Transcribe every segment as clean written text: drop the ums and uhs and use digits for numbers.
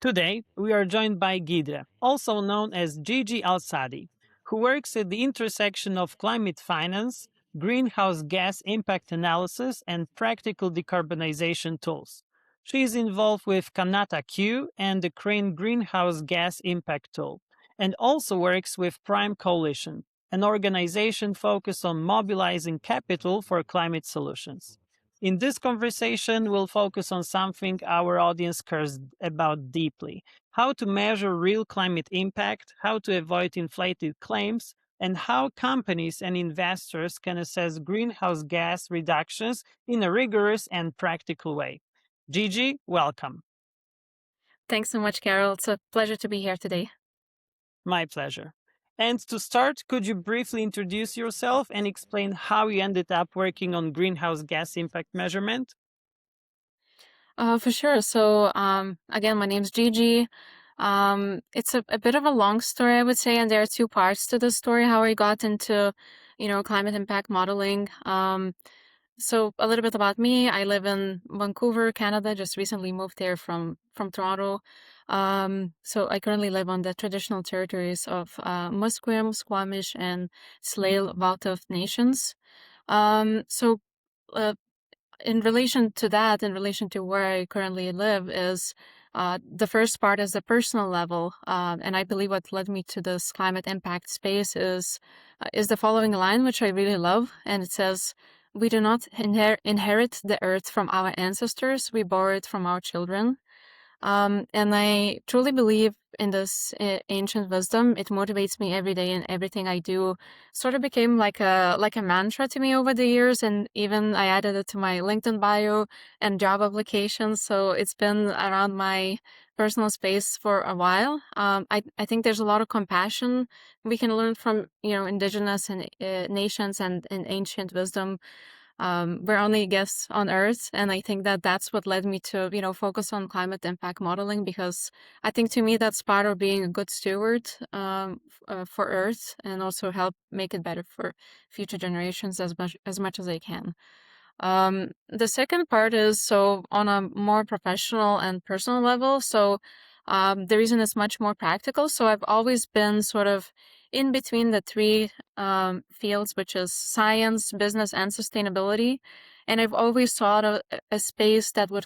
Today, we are joined by Gidra, also known as Gigi Alsaadi, who works at the intersection of climate finance, greenhouse gas impact analysis, and practical decarbonization tools. She is involved with KanataQ and the CRANE Greenhouse Gas Impact Tool, and also works with Prime Coalition, an organization focused on mobilizing capital for climate solutions. In this conversation, we'll focus on something our audience cares about deeply: how to measure real climate impact, how to avoid inflated claims, and how companies and investors can assess greenhouse gas reductions in a rigorous and practical way. Gigi, welcome. Thanks so much, Carol. It's a pleasure to be here today. My pleasure. And to start, could you briefly introduce yourself and explain how you ended up working on greenhouse gas impact measurement? For sure. So, again, my name's Gigi. It's a bit of a long story, I would say, and there are two parts to the story, how I got into, climate impact modeling. So a little bit about me. I live in Vancouver, Canada, just recently moved there from Toronto. So I currently live on the traditional territories of Musqueam, Squamish, and Tsleil-Waututh nations. So in relation to that, in relation to where I currently live, is the first part is the personal level, and I believe what led me to this climate impact space is the following line, which I really love, and it says, "We do not inherit the earth from our ancestors; we borrow it from our children." And I truly believe in this ancient wisdom. It motivates me every day, and everything I do sort of became like a mantra to me over the years. And even I added it to my LinkedIn bio and job applications. So it's been around my personal space for a while. I think there's a lot of compassion we can learn from indigenous and nations and ancient wisdom. We're only guests on Earth, and I think that that's what led me to focus on climate impact modeling, because I think to me that's part of being a good steward for Earth, and also help make it better for future generations as much as I can. The second part is so on a more professional and personal level. So the reason is much more practical. So I've always been sort of in between the three fields, which is science, business, and sustainability. And I've always sought a space that would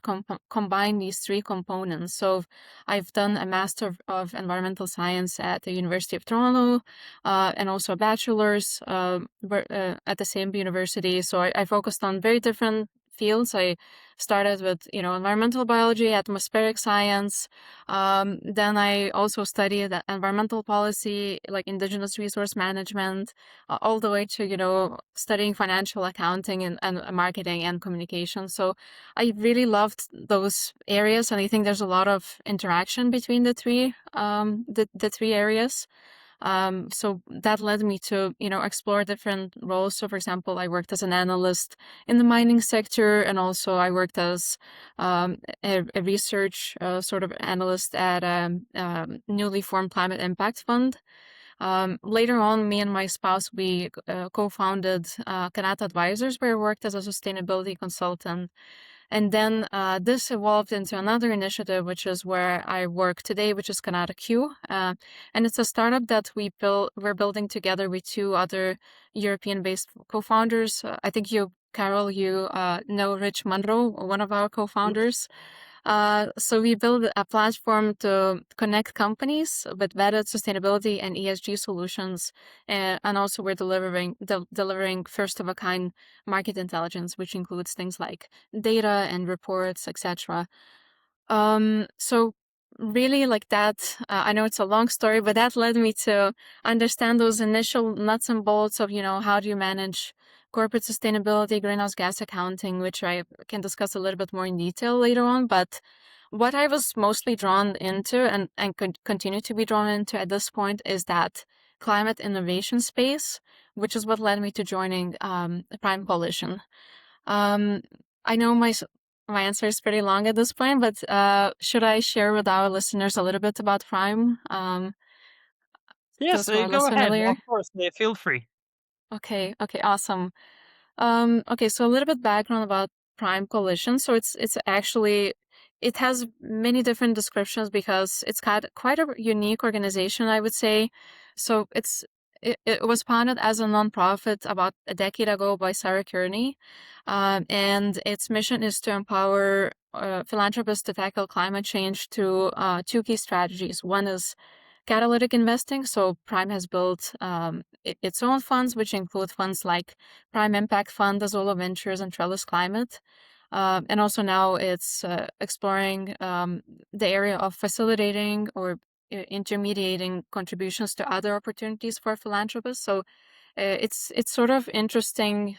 combine these three components. So I've done a Master of Environmental Science at the University of Toronto, and also a bachelor's at the same university. So I focused on very different fields. I started with, environmental biology, atmospheric science. Then I also studied environmental policy, like indigenous resource management, all the way to, studying financial accounting and marketing and communication. So I really loved those areas. And I think there's a lot of interaction between the three areas. So that led me to, explore different roles. So, for example, I worked as an analyst in the mining sector, and also I worked as a research sort of analyst at a newly formed climate impact fund. Later on, me and my spouse, we co-founded Kanata Advisors, where I worked as a sustainability consultant. And then this evolved into another initiative, which is where I work today, which is KanataQ. And it's a startup that we're building together with two other European-based co-founders. I think you, Carol, know Rich Munro, one of our co-founders. So we built a platform to connect companies with vetted sustainability and ESG solutions, and also we're delivering first of a kind market intelligence, which includes things like data and reports, etc. So really like that, I know it's a long story, but that led me to understand those initial nuts and bolts of, how do you manage corporate sustainability, greenhouse gas accounting, which I can discuss a little bit more in detail later on. But what I was mostly drawn into and continue to be drawn into at this point is that climate innovation space, which is what led me to joining Prime Coalition. I know my answer is pretty long at this point, but should I share with our listeners a little bit about Prime? Yes, Those who are go less ahead. familiar. Of course, feel free. Okay, awesome. Okay, so a little bit background about Prime Coalition. So it's actually it has many different descriptions because it's got quite a unique organization, I would say. So it was founded as a nonprofit about a decade ago by Sarah Kearney, and its mission is to empower philanthropists to tackle climate change through two key strategies. One is catalytic investing. So Prime has built its own funds, which include funds like Prime Impact Fund, Azolo Ventures, and Trellis Climate. And also now it's exploring the area of facilitating or intermediating contributions to other opportunities for philanthropists. So it's sort of interesting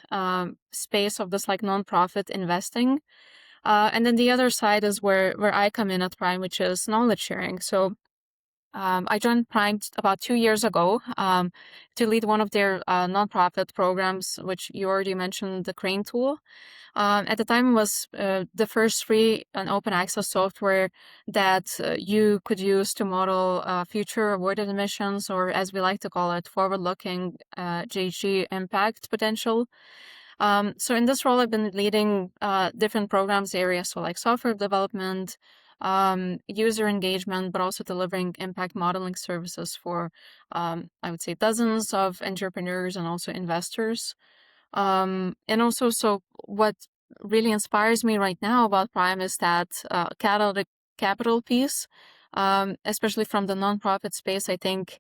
space of this like nonprofit investing. And then the other side is where I come in at Prime, which is knowledge sharing. So I joined Prime about 2 years ago to lead one of their nonprofit programs, which you already mentioned, the CRANE tool. At the time, it was the first free and open access software that you could use to model future avoided emissions, or as we like to call it, forward-looking GHG impact potential. So in this role, I've been leading different programs areas, so like software development, user engagement, but also delivering impact modeling services for, I would say, dozens of entrepreneurs and also investors. And also, so what really inspires me right now about Prime is that capital piece, especially from the nonprofit space. I think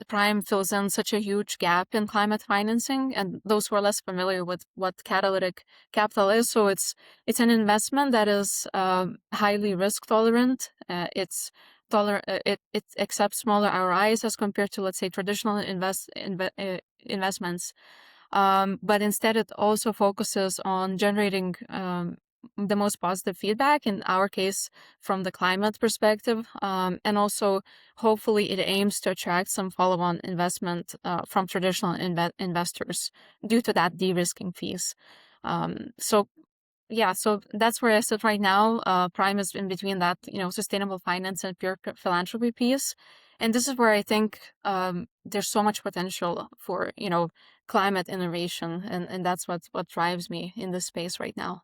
Prime fills in such a huge gap in climate financing, and those who are less familiar with what catalytic capital is, so it's an investment that is highly risk tolerant. It accepts smaller ROIs as compared to, let's say, traditional investments. But instead, it also focuses on generating the most positive feedback, in our case, from the climate perspective. And also, hopefully, it aims to attract some follow-on investment from traditional investors due to that de-risking fees. So yeah, so that's where I sit right now. Prime is in between that, sustainable finance and pure philanthropy piece. And this is where I think there's so much potential for, climate innovation. And that's what drives me in this space right now.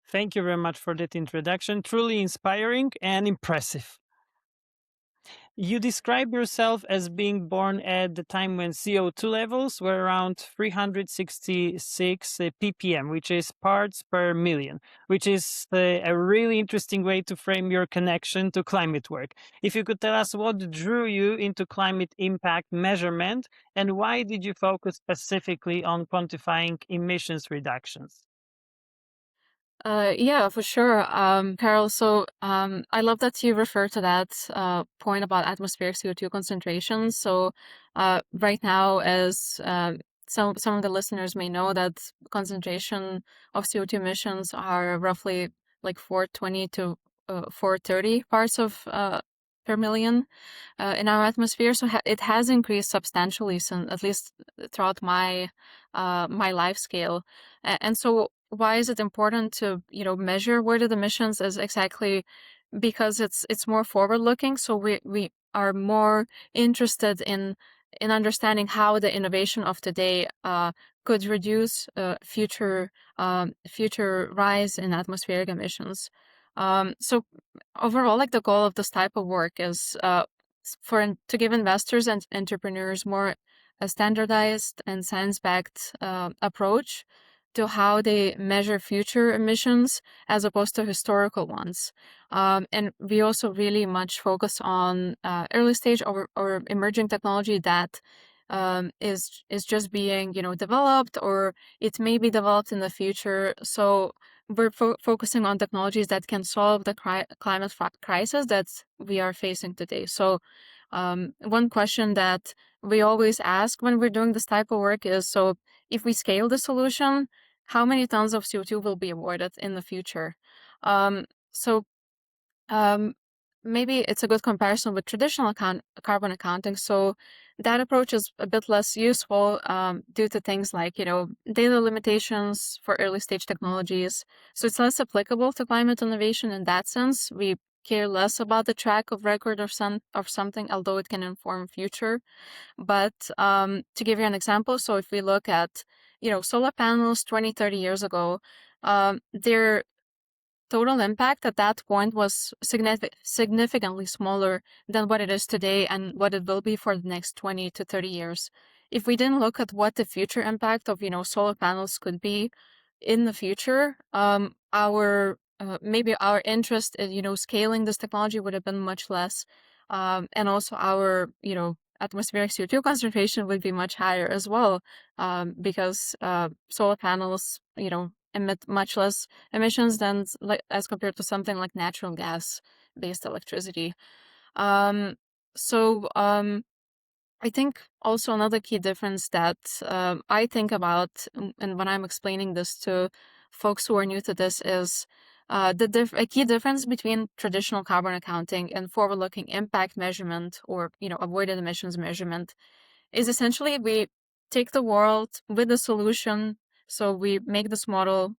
Thank you very much for that introduction. Truly inspiring and impressive. You describe yourself as being born at the time when CO2 levels were around 366 ppm, which is parts per million, which is a really interesting way to frame your connection to climate work. If you could tell us what drew you into climate impact measurement and why did you focus specifically on quantifying emissions reductions? Yeah, for sure, Carol. So I love that you refer to that point about atmospheric CO2 concentrations. So right now, as some of the listeners may know, that concentration of CO2 emissions are roughly like 420 to 430 parts of per million in our atmosphere. So it has increased substantially since, at least throughout my life scale. And so why is it important to measure avoided emissions? Is exactly because it's more forward looking. So we are more interested in understanding how the innovation of today could reduce future rise in atmospheric emissions. So overall, like the goal of this type of work is to give investors and entrepreneurs more a standardized and science-backed approach to how they measure future emissions as opposed to historical ones. And we also really much focus on early stage or emerging technology that is just being developed, or it may be developed in the future. So we're focusing on technologies that can solve the climate crisis that we are facing today. So one question that we always ask when we're doing this type of work is, so if we scale the solution, how many tons of CO2 will be avoided in the future? So um, maybe it's a good comparison with traditional carbon accounting. So that approach is a bit less useful due to things like, data limitations for early stage technologies. So it's less applicable to climate innovation in that sense. We care less about the track of record or something, although it can inform future. But to give you an example, so if we look at, solar panels 20, 30 years ago, they're total impact at that point was significantly smaller than what it is today and what it will be for the next 20 to 30 years. If we didn't look at what the future impact of, solar panels could be in the future, our maybe our interest in, scaling this technology would have been much less. And also our, atmospheric CO2 concentration would be much higher as well, because solar panels, emit much less emissions than as compared to something like natural gas based electricity. So I think also another key difference that I think about, and when I'm explaining this to folks who are new to this, is a key difference between traditional carbon accounting and forward-looking impact measurement, or avoided emissions measurement, is essentially we take the world with the solution. So we make this model,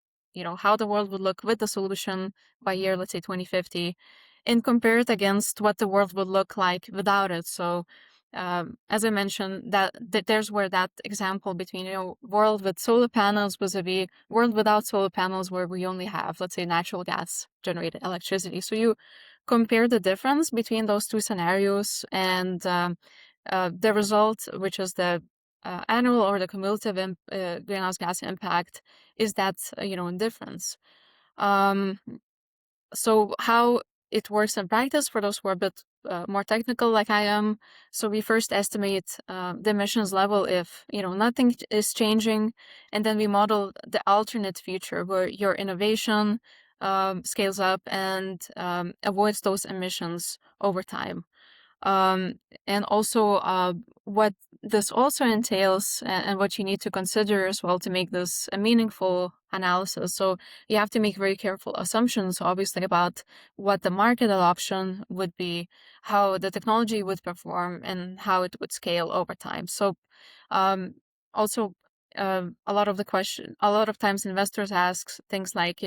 how the world would look with the solution by year, let's say 2050, and compare it against what the world would look like without it. So as I mentioned, that there's where that example between world with solar panels vis-a-vis world without solar panels, where we only have, let's say, natural gas generated electricity. So you compare the difference between those two scenarios, and the result, which is the annual or the cumulative greenhouse gas impact, is that difference. So how it works in practice, for those who are a bit more technical like I am, so we first estimate the emissions level if nothing is changing, and then we model the alternate future where your innovation scales up and avoids those emissions over time. And also what this also entails, and what you need to consider as well to make this a meaningful analysis. So you have to make very careful assumptions, obviously, about what the market adoption would be, how the technology would perform, and how it would scale over time. So also a lot of times investors ask things like,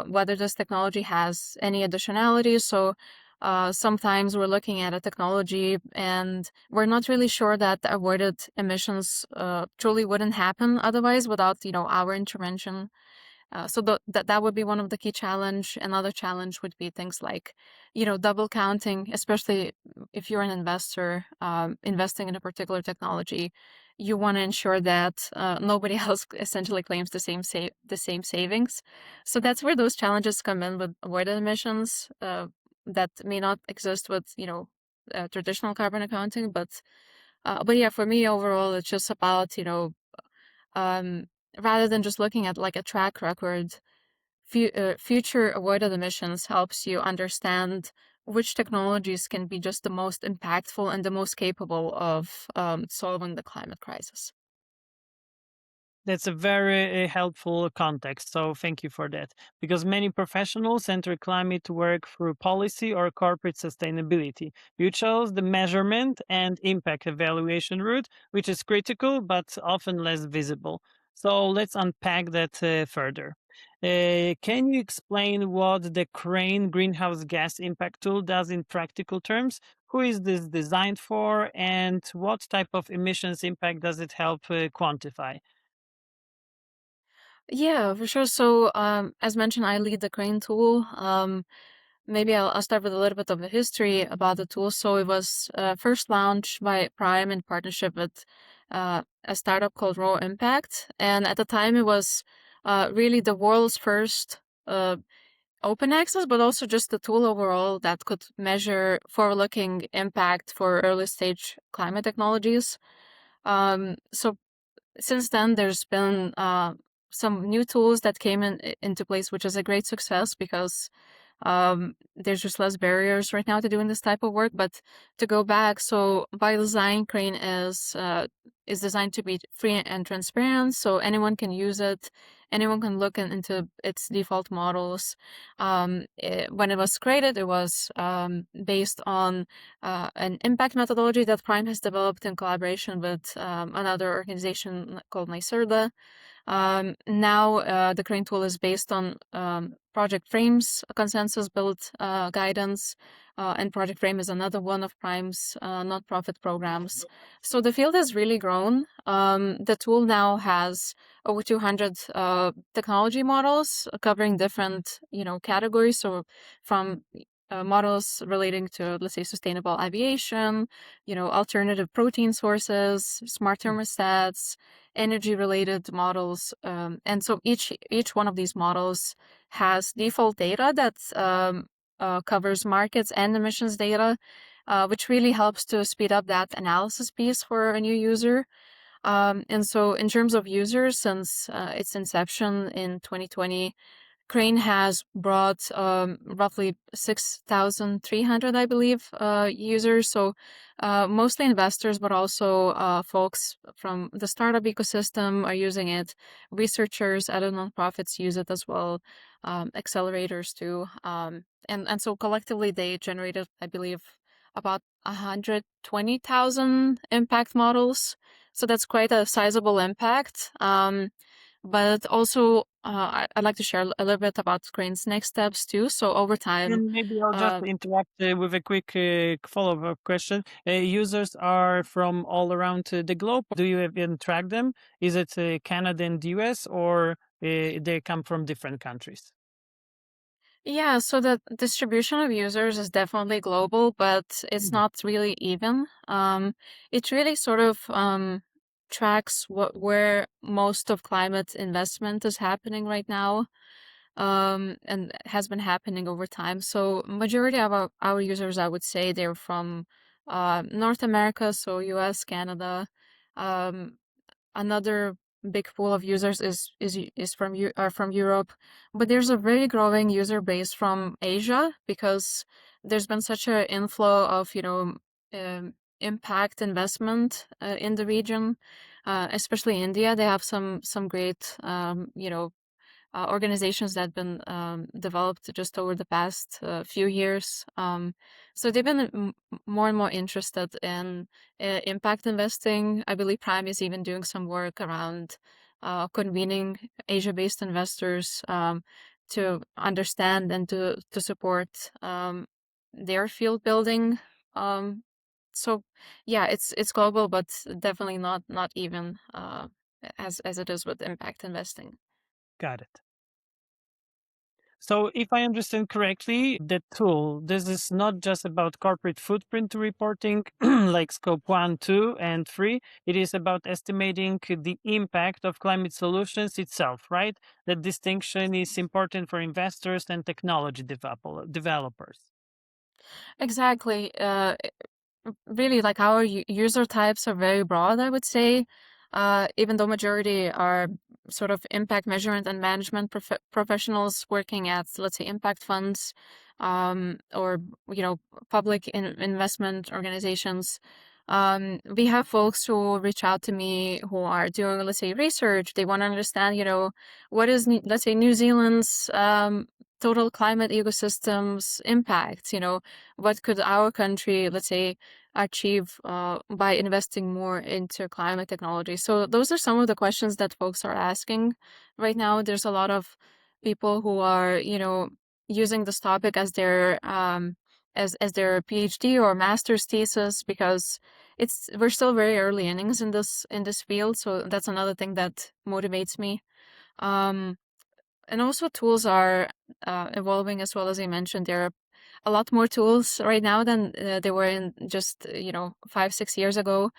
whether this technology has any additionality. So sometimes we're looking at a technology and we're not really sure that the avoided emissions truly wouldn't happen otherwise without our intervention. So that would be one of the key challenge. Another challenge would be things like, double counting, especially if you're an investor investing in a particular technology. You want to ensure that nobody else essentially claims the same savings. So that's where those challenges come in with avoided emissions that may not exist with traditional carbon accounting. But yeah, for me overall, it's just about um, rather than just looking at like a track record, future avoided emissions helps you understand which technologies can be just the most impactful and the most capable of solving the climate crisis. That's a very helpful context. So thank you for that. Because many professionals enter climate work through policy or corporate sustainability. You chose the measurement and impact evaluation route, which is critical but often less visible. So let's unpack that further. Can you explain what the CRANE greenhouse gas impact tool does in practical terms? Who is this designed for, and what type of emissions impact does it help quantify? Yeah, for sure. So, as mentioned, I lead the Crane tool. Maybe I'll start with a little bit of the history about the tool. So it was first launched by Prime in partnership with a startup called Rho Impact, and at the time it was really the world's first open access, but also just the tool overall that could measure forward-looking impact for early stage climate technologies. So since then, there's been some new tools that came into place, which is a great success because there's just less barriers right now to doing this type of work. But to go back, so by design, Crane is designed to be free and transparent, so anyone can use it. Anyone can look into its default models. When it was created, it was based on an impact methodology that Prime has developed in collaboration with another organization called NYSERDA. Now, the Crane tool is based on Project Frame's consensus built guidance, and Project Frame is another one of Prime's nonprofit programs. So the field has really grown. The tool now has over 200 technology models covering different, categories. So from models relating to, let's say, sustainable aviation, alternative protein sources, smart thermostats, energy-related models, and so each one of these models has default data that covers markets and emissions data, which really helps to speed up that analysis piece for a new user. And so, in terms of users, since its inception in 2020, Crane has brought roughly 6,300, I believe, users. So mostly investors, but also folks from the startup ecosystem are using it. Researchers, other nonprofits use it as well, accelerators too. And so collectively, they generated, I believe, about 120,000 impact models. So that's quite a sizable impact. But also, I'd like to share a little bit about Crane's next steps too. So over time, And maybe I'll just interrupt with a quick follow-up question. Users are from all around the globe. Do you even track them? Is it Canada and the US, or they come from different countries? yeah, so the distribution of users is definitely global, but it's Mhm. not really even. It really sort of tracks where most of climate investment is happening right now, and has been happening over time. So majority of our users, I would say, they're from North America, so US, Canada. Um, Another big pool of users is from Europe, but there's a very growing user base from Asia because there's been such an inflow of impact investment in the region, especially India. They have some great organizations that have been developed just over the past few years. So they've been more and more interested in impact investing. I believe Prime is even doing some work around convening Asia-based investors to understand and to support their field building. Um, so yeah, it's global, but definitely not even as it is with impact investing. Got it. So, if I understand correctly, the tool, this is not just about corporate footprint reporting like scope 1, 2, and 3. It is about estimating the impact of climate solutions itself, right? That distinction is important for investors and technology developers. Exactly. Really, like our user types are very broad, I would say. Even though majority are sort of impact measurement and management professionals working at, let's say, impact funds, or public investment organizations. We have folks who reach out to me who are doing, let's say, research. They want to understand, what is, let's say, New Zealand's total climate ecosystems impact. What could our country, let's say, achieve by investing more into climate technology? So those are some of the questions that folks are asking right now. There's a lot of people who are, using this topic as their as their PhD or master's thesis because we're still very early innings in this field. So that's another thing that motivates me. Um, and also tools are evolving as well. As I mentioned, there are a lot more tools right now than there were in just 5-6 years ago.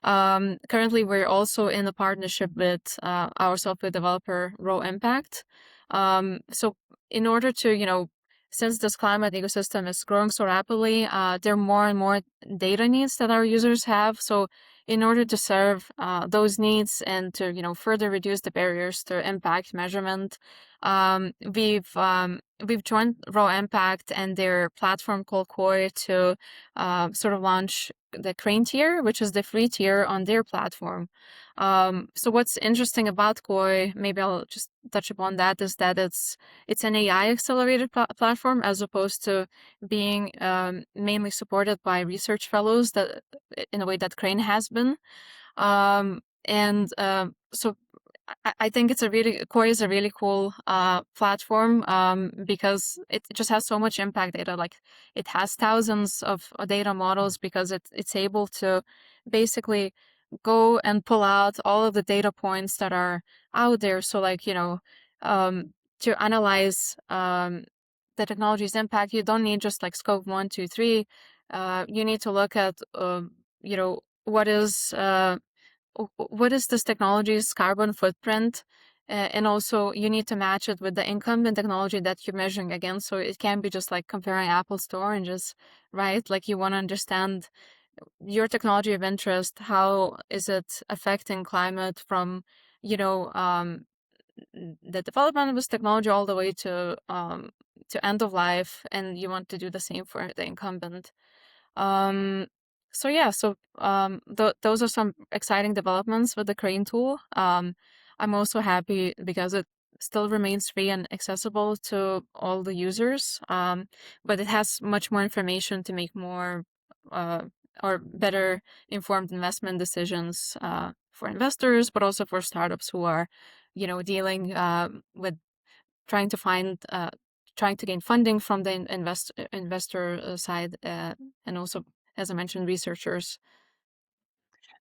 Currently, we're also in a partnership with our software developer Rho Impact. So in order to since this climate ecosystem is growing so rapidly, there are more and more data needs that our users have. So in order to serve those needs and to further reduce the barriers to impact measurement, we've joined Raw Impact and their platform called Koi to sort of launch the Crane tier, which is the free tier on their platform. So what's interesting about Koi, maybe I'll just touch upon that, is that it's an AI accelerated platform as opposed to being mainly supported by research fellows that in a way that Crane has been. And so I think Core is a really cool platform because it just has so much impact data. Like it has thousands of data models because it's able to basically go and pull out all of the data points that are out there. So like, to analyze the technology's impact, you don't need just like scope 1, 2, 3. You need to look at, you know, what is this technology's carbon footprint? And also you need to match it with the incumbent technology that you're measuring against. So it can't be just like comparing apples to oranges, right? Like you want to understand your technology of interest. How is it affecting climate from, you know, the development of this technology all the way to end of life, and you want to do the same for the incumbent. Um, so yeah, those are some exciting developments with the Crane tool. I'm also happy because it still remains free and accessible to all the users, but it has much more information to make more uh, or better informed investment decisions for investors, but also for startups who are, dealing with trying to find trying to gain funding from the investor side, and also, as I mentioned, researchers.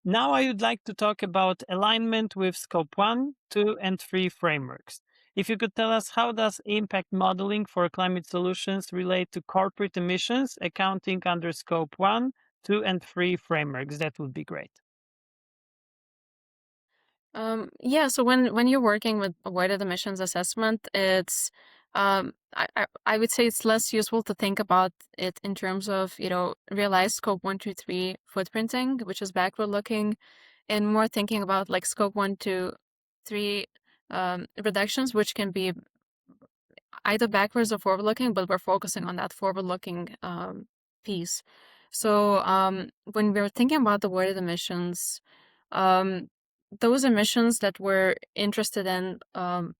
Now I would like to talk about alignment with Scope 1, 2, and 3 frameworks. If you could tell us how does impact modeling for climate solutions relate to corporate emissions accounting under Scope 1, 2, and 3 frameworks, that would be great. Yeah, so when you're working with avoided emissions assessment, it's I would say it's less useful to think about it in terms of, realized scope 1, 2, 3 footprinting, which is backward looking, and more thinking about like scope 1, 2, 3 reductions, which can be either backwards or forward looking, but we're focusing on that forward looking piece. So when we're thinking about the avoided emissions, um, those emissions that we're interested in are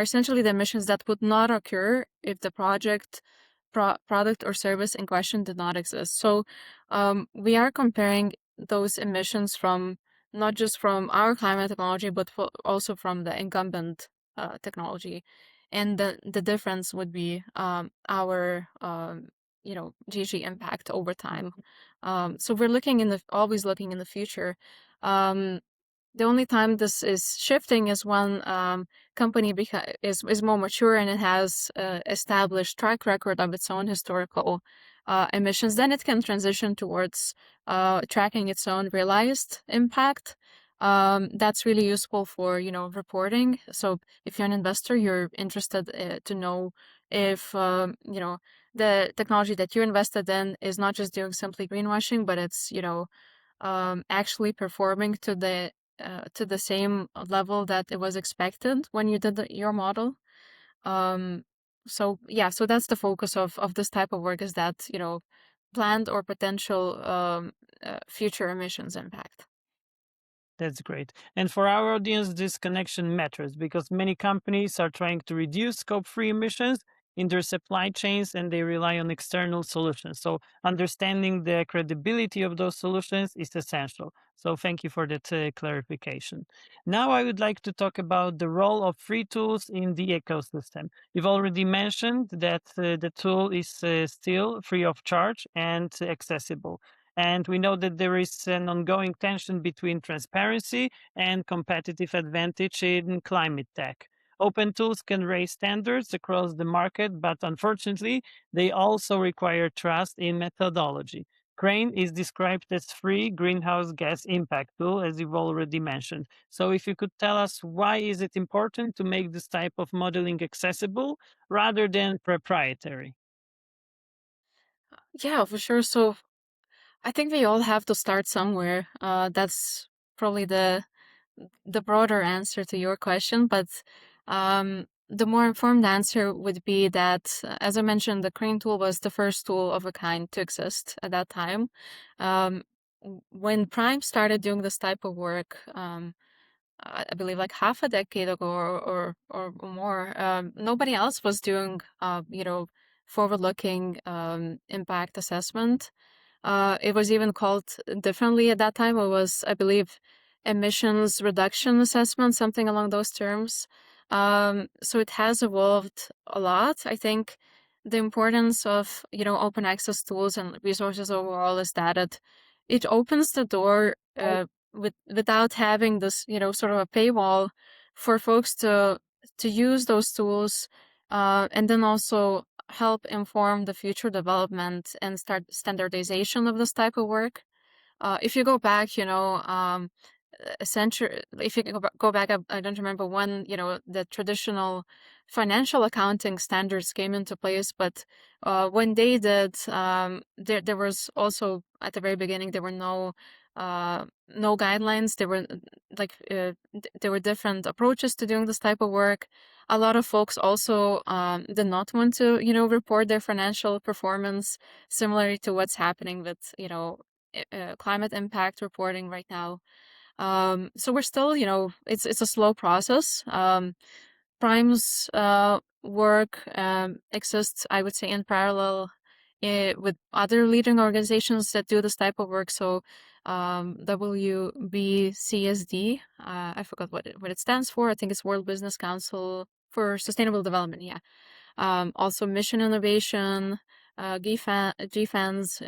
essentially the emissions that would not occur if the product or service in question did not exist. So we are comparing those emissions from not just from our climate technology, but also from the incumbent technology. And the difference would be our Gigi impact over time. So we're always looking in the future. Um, the only time this is shifting is when company is more mature and it has established track record of its own historical emissions. Then it can transition towards tracking its own realized impact. That's really useful for reporting. So if you're an investor, you're interested to know if the technology that you invested in is not just doing simply greenwashing, but it's actually performing to the same level that it was expected when you did your model. So yeah, so that's the focus of this type of work, is that planned or potential future emissions impact. That's great. And for our audience, this connection matters because many companies are trying to reduce scope 3 emissions in their supply chains and they rely on external solutions. So, understanding the credibility of those solutions is essential. So, thank you for that clarification. Now, I would like to talk about the role of free tools in the ecosystem. You've already mentioned that the tool is still free of charge and accessible. And we know that there is an ongoing tension between transparency and competitive advantage in climate tech. Open tools can raise standards across the market, but unfortunately, they also require trust in methodology. Crane is described as free greenhouse gas impact tool, as you've already mentioned. So if you could tell us why is it important to make this type of modeling accessible rather than proprietary? Yeah, for sure. So I think we all have to start somewhere. That's probably the broader answer to your question, but the more informed answer would be that, as I mentioned, the Crane tool was the first tool of a kind to exist at that time. Um, when Prime started doing this type of work, I believe like half a decade ago or more, nobody else was doing, forward-looking impact assessment. It was even called differently at that time. It was, I believe, emissions reduction assessment, something along those terms. So it has evolved a lot. I think the importance of, open access tools and resources overall is that it opens the door without having this, sort of a paywall for folks to use those tools, and then also help inform the future development and start standardization of this type of work. If you go back, a century, if you go back, I don't remember when, the traditional financial accounting standards came into place, but when they did, there was also at the very beginning there were no guidelines. There were there were different approaches to doing this type of work. A lot of folks also did not want to, report their financial performance, similar to what's happening with, climate impact reporting right now. So we're still, it's a slow process. Prime's work exists, I would say, in parallel with other leading organizations that do this type of work. So WBCSD, I forgot what it stands for. I think it's World Business Council for Sustainable Development. Yeah. Also Mission Innovation, GFANS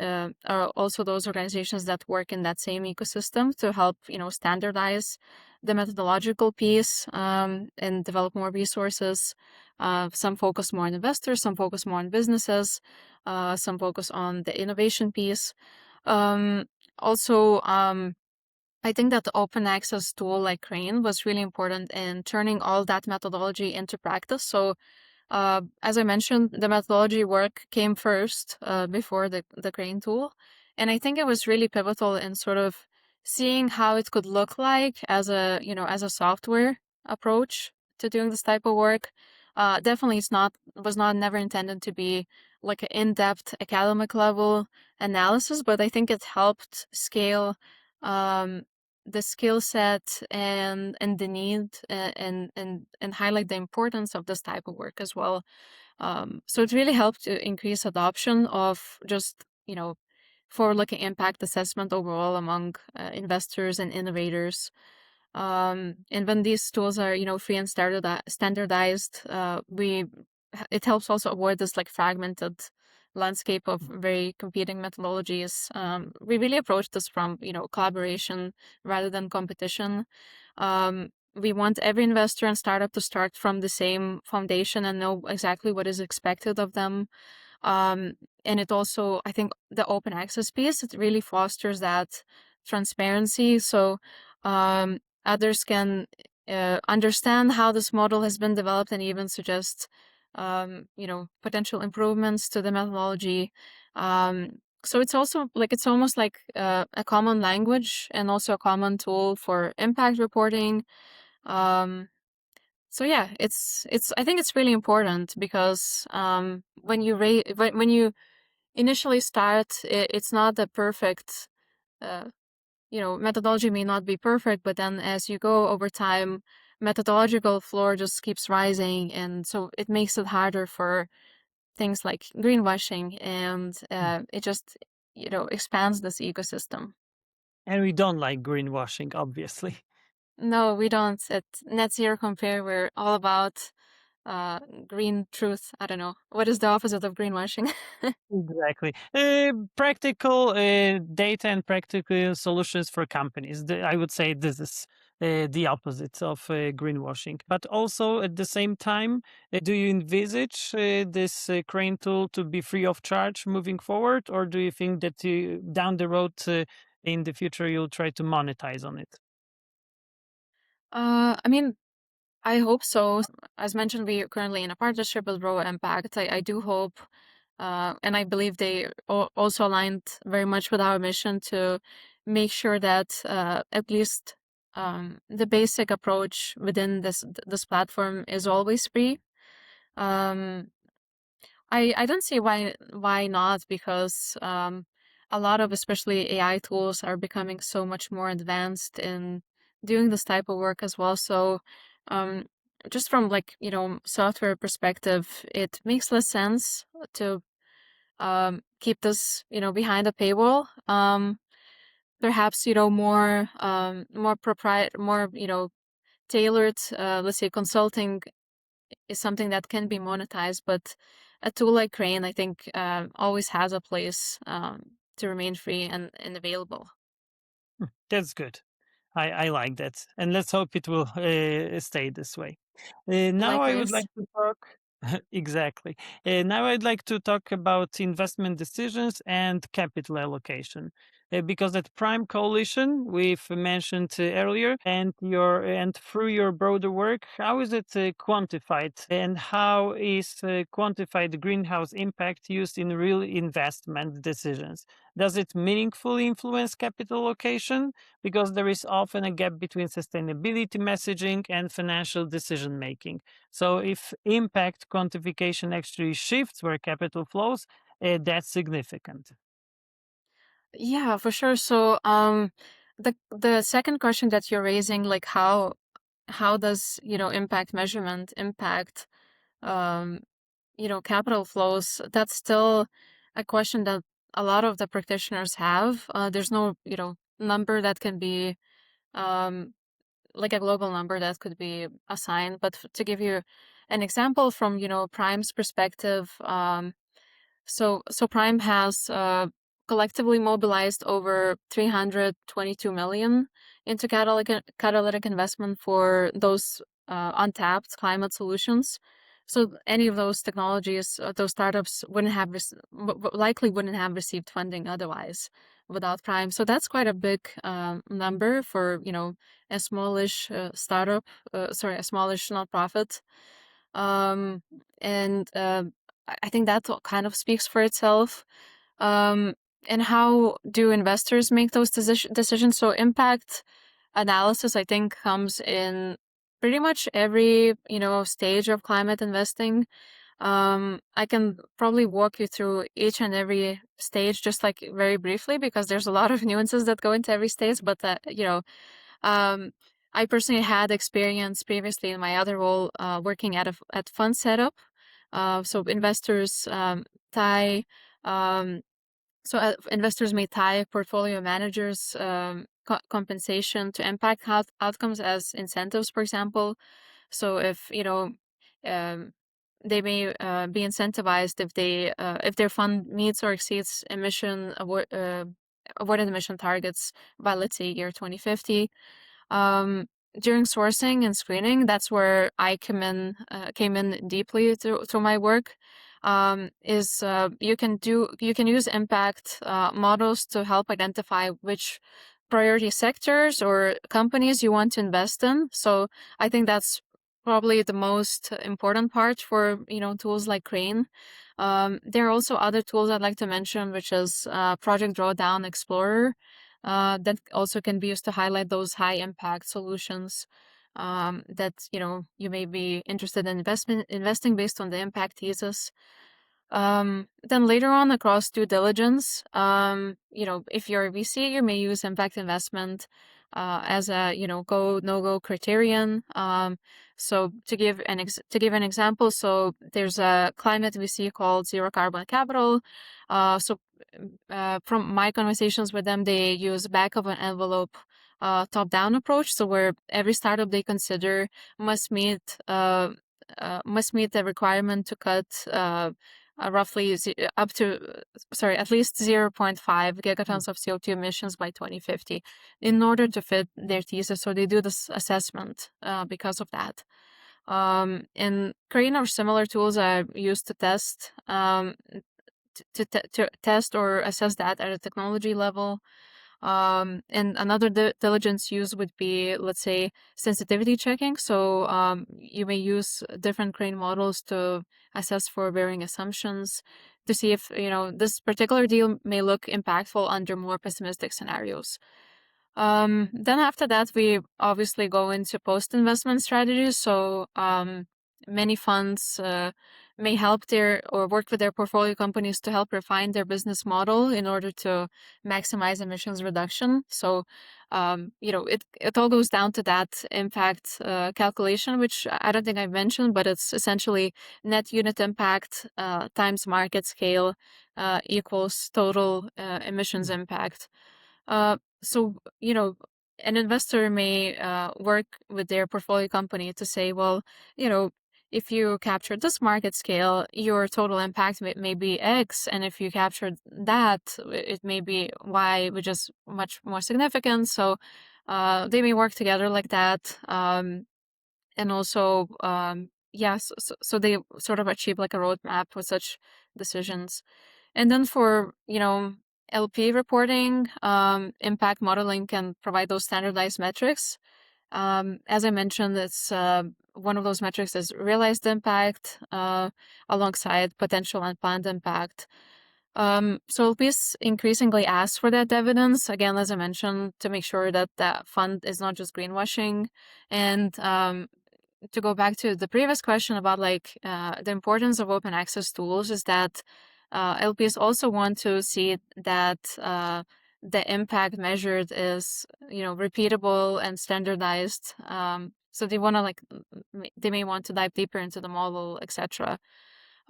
are also those organizations that work in that same ecosystem to help, standardize the methodological piece and develop more resources. Some focus more on investors, some focus more on businesses, some focus on the innovation piece. Also, I think that the open access tool like Crane was really important in turning all that methodology into practice. So as I mentioned, the methodology work came first before the Crane tool. And I think it was really pivotal in sort of seeing how it could look like as as a software approach to doing this type of work. Definitely was not never intended to be like an in-depth academic level analysis, but I think it helped scale um, the skill set and the need and highlight the importance of this type of work as well. So it really helped to increase adoption of just, forward-looking impact assessment overall among investors and innovators. And when these tools are, free and standardized, it helps also avoid this like fragmented landscape of very competing methodologies. We really approach this from, collaboration rather than competition. We want every investor and startup to start from the same foundation and know exactly what is expected of them. And it also, I think the open access piece, it really fosters that transparency. So others can understand how this model has been developed and even suggest, potential improvements to the methodology. So it's also like, it's almost like a common language and also a common tool for impact reporting. So yeah, I think it's really important because when you initially start, it's not the perfect, methodology may not be perfect, but then as you go over time, methodological floor just keeps rising, and so it makes it harder for things like greenwashing, and it just, expands this ecosystem. And we don't like greenwashing, obviously. No, we don't. At Net Zero Compare, we're all about green truth. I don't know. What is the opposite of greenwashing? Exactly. Practical data and practical solutions for companies. I would say this is the opposite of greenwashing. But also at the same time, do you envisage this Crane tool to be free of charge moving forward? Or do you think that down the road in the future you'll try to monetize on it? I mean, I hope so. As mentioned, we are currently in a partnership with Rho Impact. I do hope, and I believe they also aligned very much with our mission to make sure that at least the basic approach within this platform is always free. Um, I don't see why not, because a lot of especially AI tools are becoming so much more advanced in doing this type of work as well. So um, just from like, software perspective, it makes less sense to keep this, behind a paywall. perhaps, more tailored, let's say consulting is something that can be monetized, but a tool like Crane, I think, always has a place to remain free and available. That's good. I like that. And let's hope it will stay this way. Now I would Likewise. like to talk exactly. Now I'd like to talk about investment decisions and capital allocation. Because at Prime Coalition, we've mentioned earlier, and through your broader work, how is it quantified, and how is quantified greenhouse impact used in real investment decisions? Does it meaningfully influence capital allocation? Because there is often a gap between sustainability messaging and financial decision making. So, if impact quantification actually shifts where capital flows, that's significant. Yeah, for sure. So, the second question that you're raising, like how does, impact measurement impact, um, capital flows? That's still a question that a lot of the practitioners have. There's no, number that can be, um, like a global number that could be assigned. But to give you an example from, Prime's perspective, so Prime has collectively mobilized over 322 million into catalytic investment for those untapped climate solutions. So any of those technologies, those startups likely wouldn't have received funding otherwise without Prime. So that's quite a big number for a smallish startup, a smallish nonprofit. Um, and I think that kind of speaks for itself. Um, and how do investors make those decisions? So impact analysis, I think, comes in pretty much every, stage of climate investing. I can probably walk you through each and every stage just like very briefly because there's a lot of nuances that go into every stage, but um, I personally had experience previously in my other role working at fund setup. So investors tie um, investors may tie portfolio managers' compensation to impact outcomes as incentives, for example. So if um, they may be incentivized if their fund meets or exceeds avoided emission targets by, let's say, year 2050. um, During sourcing and screening, that's where I came in deeply through my work. Is You can use impact models to help identify which priority sectors or companies you want to invest in. So I think that's probably the most important part for tools like Crane. There are also other tools I'd like to mention, which is Project Drawdown Explorer, that also can be used to highlight those high impact solutions that you may be interested in investing based on the impact thesis. Then later on across due diligence, if you're a VC, you may use impact investment as a go no go criterion. So to give an example, so there's a climate VC called Zero Carbon Capital. From my conversations with them, they use back of an envelope top-down approach. So where every startup they consider must meet the requirement to cut roughly up to at least 0.5 gigatons of CO2 emissions by 2050 in order to fit their thesis. So they do this assessment because of that. And Crane or similar tools are used to test to test or assess that at a technology level. And another diligence use would be, let's say, sensitivity checking. So you may use different Crane models to assess for varying assumptions to see if this particular deal may look impactful under more pessimistic scenarios. Then after that, we obviously go into post-investment strategies. So many funds may help or work with their portfolio companies to help refine their business model in order to maximize emissions reduction. So, it all goes down to that impact calculation, which I don't think I've mentioned, but it's essentially net unit impact times market scale equals total emissions impact. So, an investor may work with their portfolio company to say, well, you know, if you capture this market scale, your total impact may be X. And if you captured that, it may be Y, which is much more significant. So they may work together like that. And also, yes, so they sort of achieve like a roadmap with such decisions. And then for, LP reporting, impact modeling can provide those standardized metrics. As I mentioned, it's one of those metrics is realized impact alongside potential and planned impact. So LPs increasingly ask for that evidence, again, as I mentioned, to make sure that that fund is not just greenwashing. And to go back to the previous question about like the importance of open access tools is that LPs also want to see that the impact measured is repeatable and standardized. So they want to like they may want to dive deeper into the model, etc.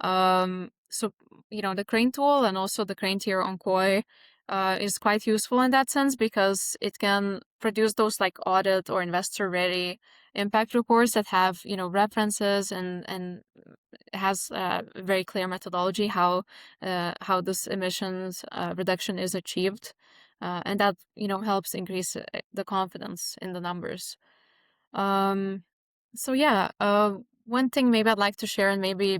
So the Crane tool and also the Crane tier on Koi is quite useful in that sense because it can produce those like audit or investor ready impact reports that have references and has a very clear methodology how this emissions reduction is achieved, and that helps increase the confidence in the numbers. um so yeah, one thing maybe I'd like to share, and maybe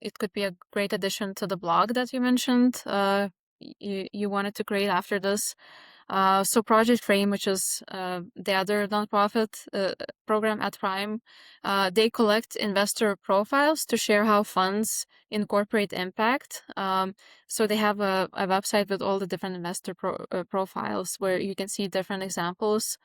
it could be a great addition to the blog that you mentioned you wanted to create after this. So Project Frame, which is the other nonprofit program at Prime, they collect investor profiles to share how funds incorporate impact. So they have a website with all the different investor profiles where you can see different examples.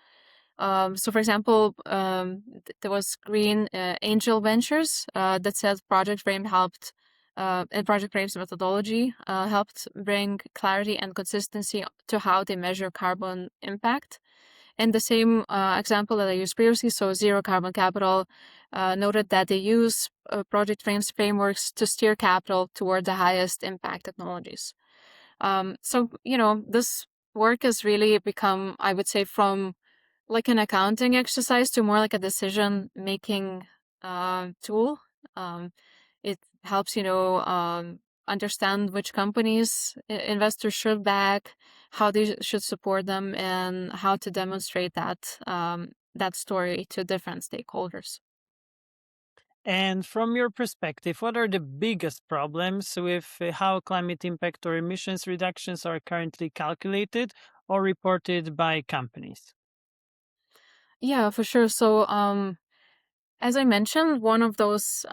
So for example, there was Green Angel Ventures that said Project Frame helped, and Project Frame's methodology helped bring clarity and consistency to how they measure carbon impact. And the same example that I used previously, so Zero Carbon Capital, noted that they use Project Frame's frameworks to steer capital toward the highest impact technologies. So, this work has really become, I would say, from like an accounting exercise to more like a decision making tool. Um, it helps, understand which companies investors should back, how they should support them, and how to demonstrate that story to different stakeholders. And from your perspective, what are the biggest problems with how climate impact or emissions reductions are currently calculated or reported by companies? Yeah, for sure. So, as I mentioned, one of those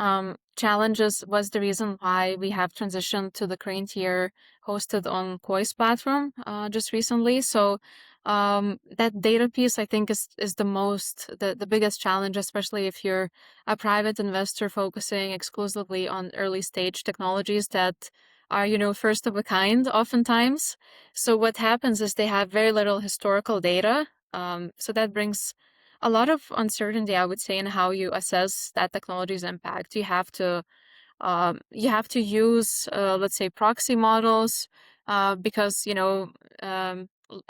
challenges was the reason why we have transitioned to the Crane tier hosted on Koi's platform just recently. So that data piece, I think, is the biggest challenge, especially if you're a private investor focusing exclusively on early stage technologies that are, first of a kind oftentimes. So what happens is they have very little historical data. So that brings a lot of uncertainty, I would say, in how you assess that technology's impact. You have to use, let's say, proxy models, because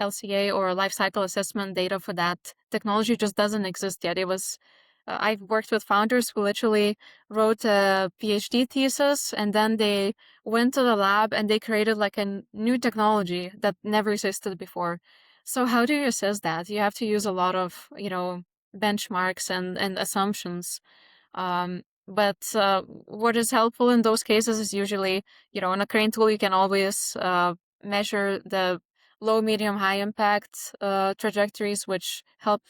LCA or life cycle assessment data for that technology just doesn't exist yet. I've worked with founders who literally wrote a PhD thesis and then they went to the lab and they created like a new technology that never existed before. So how do you assess that? You have to use a lot of, benchmarks and assumptions. But what is helpful in those cases is usually, in a Crane tool, you can always measure the low, medium, high impact trajectories, which help,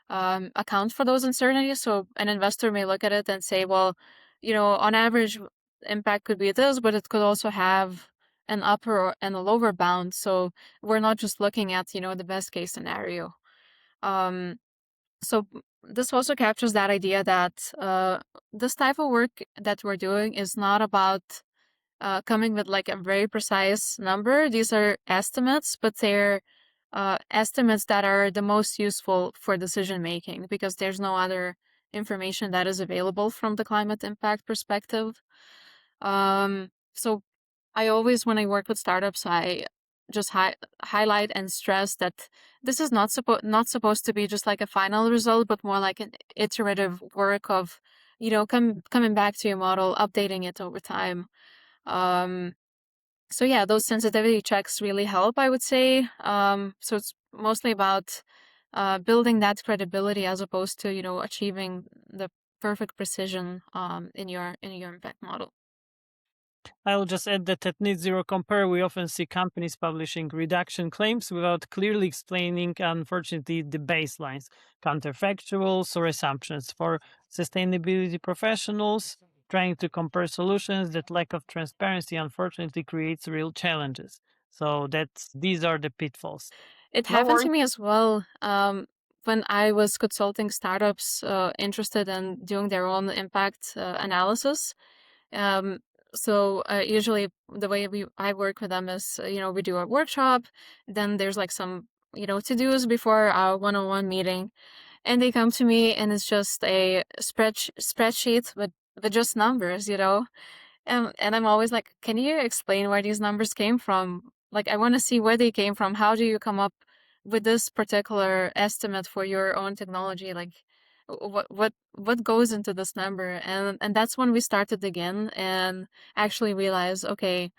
account for those uncertainties. So an investor may look at it and say, well, on average, impact could be this, but it could also have an upper and a lower bound. So we're not just looking at, the best case scenario. Um, so this also captures that idea that this type of work that we're doing is not about coming with like a very precise number. These are estimates, but they're estimates that are the most useful for decision making because there's no other information that is available from the climate impact perspective. So I always, when I work with startups, I just highlight and stress that this is not supposed to be just like a final result, but more like an iterative work of, coming back to your model, updating it over time. Um, so yeah, those sensitivity checks really help, I would say. So it's mostly about building that credibility as opposed to, achieving the perfect precision in your impact model. I'll just add that at Net Zero Compare, we often see companies publishing reduction claims without clearly explaining, unfortunately, the baselines, counterfactuals, or assumptions. For sustainability professionals trying to compare solutions, that lack of transparency, unfortunately, creates real challenges. So these are the pitfalls. It No happened to worries. me as well. When I was consulting startups interested in doing their own impact analysis. Um, usually the way I work with them is, we do a workshop, then there's like some, to-dos before our one-on-one meeting, and they come to me and it's just a spreadsheet with just numbers, and I'm always like, can you explain where these numbers came from? Like, I want to see where they came from. How do you come up with this particular estimate for your own technology? Like, what goes into this number? And that's when we started again and actually realized, okay,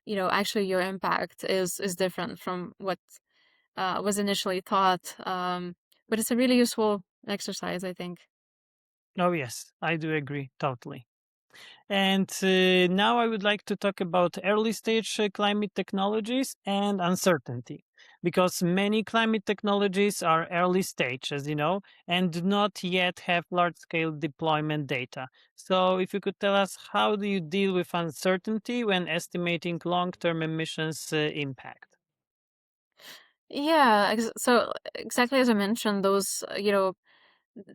actually your impact is different from what was initially thought. But it's a really useful exercise, I think. Oh, yes, I do agree totally. And now I would like to talk about early stage climate technologies and uncertainty, because many climate technologies are early stage, as you know, and do not yet have large scale deployment data. So, if you could tell us, how do you deal with uncertainty when estimating long term emissions impact? Yeah, so exactly as I mentioned, those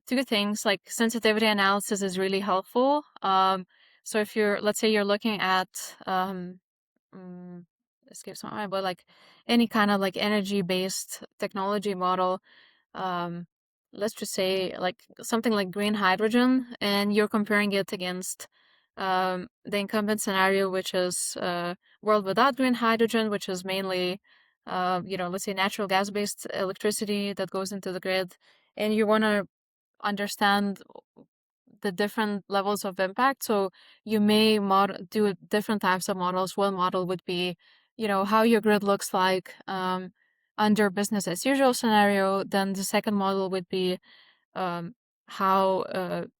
two things like sensitivity analysis is really helpful. So if let's say you're looking at mm, escapes my mind, but like any kind of like energy based technology model, um, let's just say like something like green hydrogen, and you're comparing it against the incumbent scenario, which is world without green hydrogen, which is mainly, let's say natural gas based electricity that goes into the grid, and you want to understand the different levels of impact. So you may do different types of models. One model would be, how your grid looks like under business as usual scenario. Then the second model would be um, how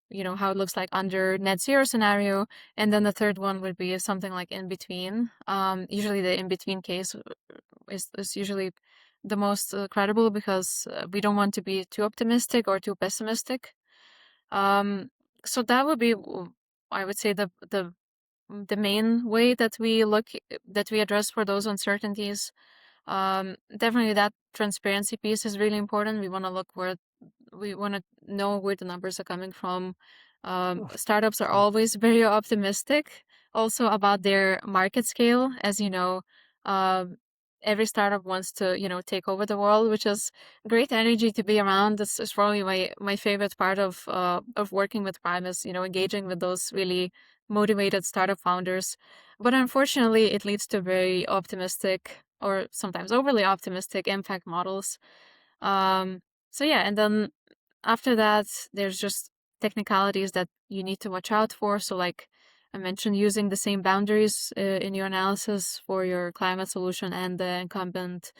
it looks like under net zero scenario. And then the third one would be something like in between. Usually the in between case is usually the most credible because we don't want to be too optimistic or too pessimistic. Um, so that would be, I would say, the main way that we address for those uncertainties. Definitely that transparency piece is really important. We want to know where the numbers are coming from. Startups are always very optimistic also about their market scale. As you know, um, every startup wants to, take over the world, which is great energy to be around. This is probably my favorite part of working with Prime is, engaging with those really motivated startup founders. But unfortunately, it leads to very optimistic or sometimes overly optimistic impact models. Um, so yeah, and then after that, there's just technicalities that you need to watch out for. So like I mentioned, using the same boundaries in your analysis for your climate solution and the incumbent,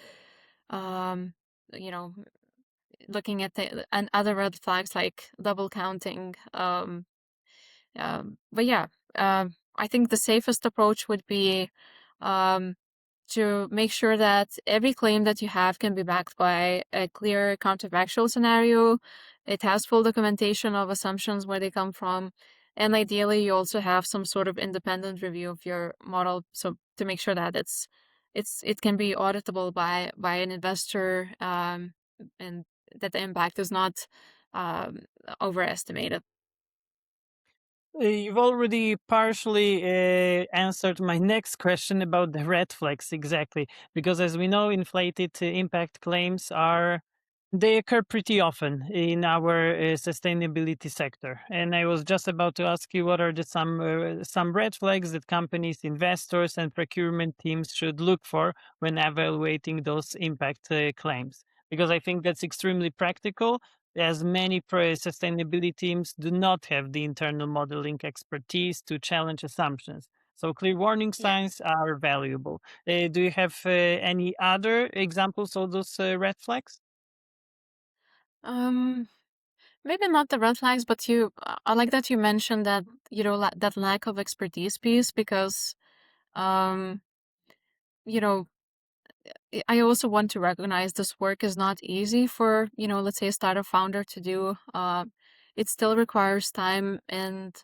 um, you know, looking at and other red flags like double counting. But yeah, I think the safest approach would be um, to make sure that every claim that you have can be backed by a clear counterfactual scenario. It has full documentation of assumptions where they come from. And ideally, you also have some sort of independent review of your model, so to make sure that it can be auditable by an investor, and that the impact is not um, overestimated. You've already partially answered my next question about the red flags, exactly. Because as we know, inflated impact claims are They occur pretty often in our sustainability sector. And I was just about to ask you what are some red flags that companies, investors, and procurement teams should look for when evaluating those impact claims. Because I think that's extremely practical, as many sustainability teams do not have the internal modeling expertise to challenge assumptions. So clear warning Yeah. signs are valuable. Do you have any other examples of those red flags? Um, Maybe not the red flags, but I like that you mentioned that, that lack of expertise piece because, um, you know, I also want to recognize this work is not easy for, let's say a startup founder to do. It still requires time and,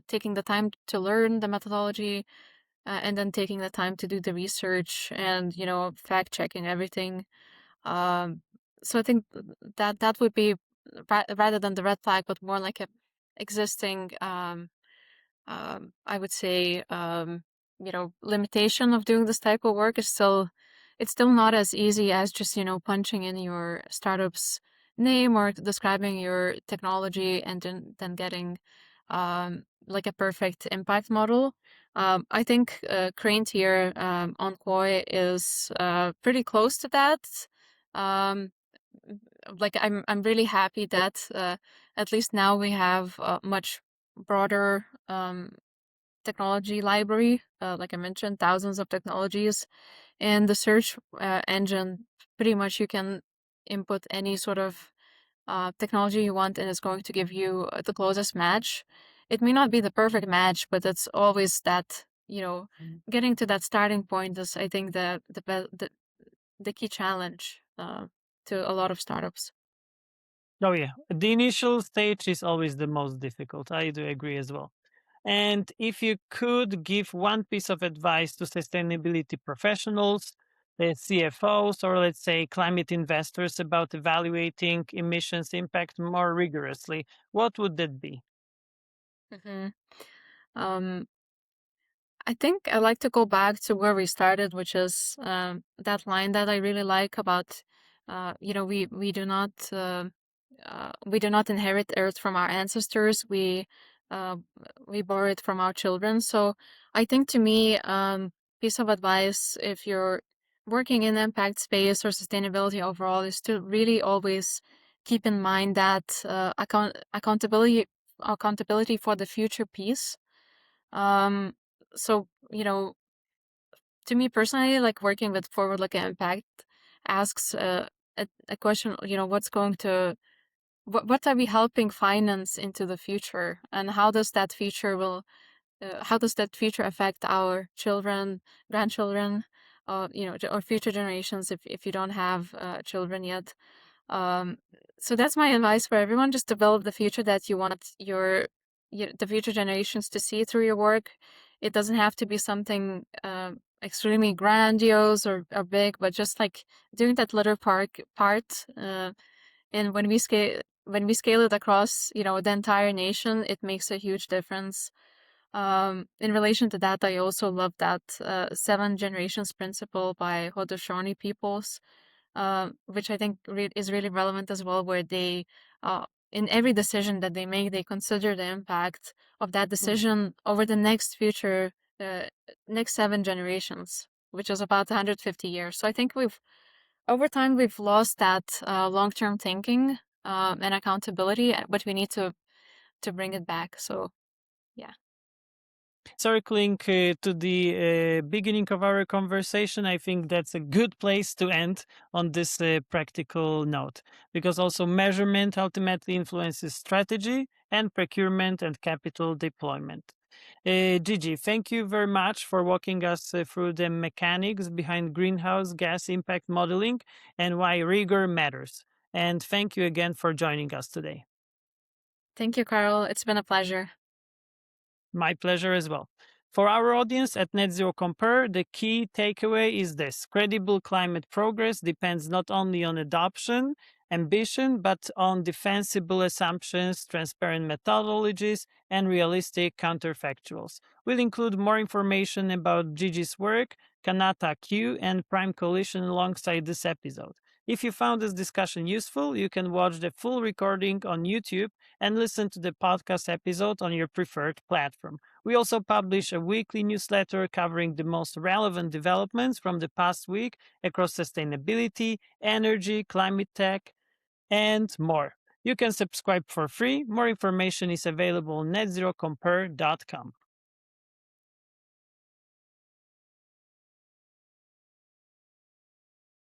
taking the time to learn the methodology, and then taking the time to do the research and, fact checking everything. Um, so I think that would be rather than the red flag, but more like a existing, I would say, limitation of doing this type of work is it's still not as easy as just, punching in your startup's name or describing your technology and then getting, like a perfect impact model. I think Crane here, on Koi is pretty close to that. Um, like I'm really happy that at least now we have a much broader technology library. Like I mentioned, thousands of technologies, and the search engine. Pretty much, you can input any sort of technology you want, and it's going to give you the closest match. It may not be the perfect match, but it's always that getting to that starting point is, I think, the key challenge to a lot of startups. Oh yeah, the initial stage is always the most difficult. I do agree as well. And if you could give one piece of advice to sustainability professionals, the CFOs, or let's say climate investors about evaluating emissions impact more rigorously, what would that be? hmm Um, I think I like to go back to where we started, which is that line that I really like about, we do not inherit Earth from our ancestors. Uh, we borrow it from our children. So I think, to me, piece of advice if you're working in the impact space or sustainability overall is to really always keep in mind that accountability for the future piece. Um, so, to me personally, like working with forward looking impact asks a question, what are we helping finance into the future, and how does that future affect our children, grandchildren, or future generations if you don't have children yet. um, so that's my advice for everyone. Just develop the future that you want the future generations to see through your work. It doesn't have to be something extremely grandiose or big, but just like doing that little part. And when we scale it across, the entire nation, it makes a huge difference. In relation to that, I also love that seven generations principle by Haudenosaunee peoples, which I think is really relevant as well, where they, in every decision that they make, they consider the impact of that decision over the uh, next seven generations, which is about 150 years. So I think over time, we've lost that long-term thinking and accountability, but we need to bring it back. So yeah. Circling to the beginning of our conversation, I think that's a good place to end on this practical note, because also measurement ultimately influences strategy and procurement and capital deployment. Gigi, thank you very much for walking us through the mechanics behind greenhouse gas impact modeling and why rigor matters. And thank you again for joining us today. Thank you, Carl. It's been a pleasure. My pleasure as well. For our audience at Net Zero Compare, the key takeaway is this: credible climate progress depends not only on adoption, ambition, but on defensible assumptions, transparent methodologies, and realistic counterfactuals. We'll include more information about Gigi's work, KanataQ, and Prime Coalition alongside this episode. If you found this discussion useful, you can watch the full recording on YouTube and listen to the podcast episode on your preferred platform. We also publish a weekly newsletter covering the most relevant developments from the past week across sustainability, energy, climate tech, and more. You can subscribe for free. More information is available on netzerocompare.com.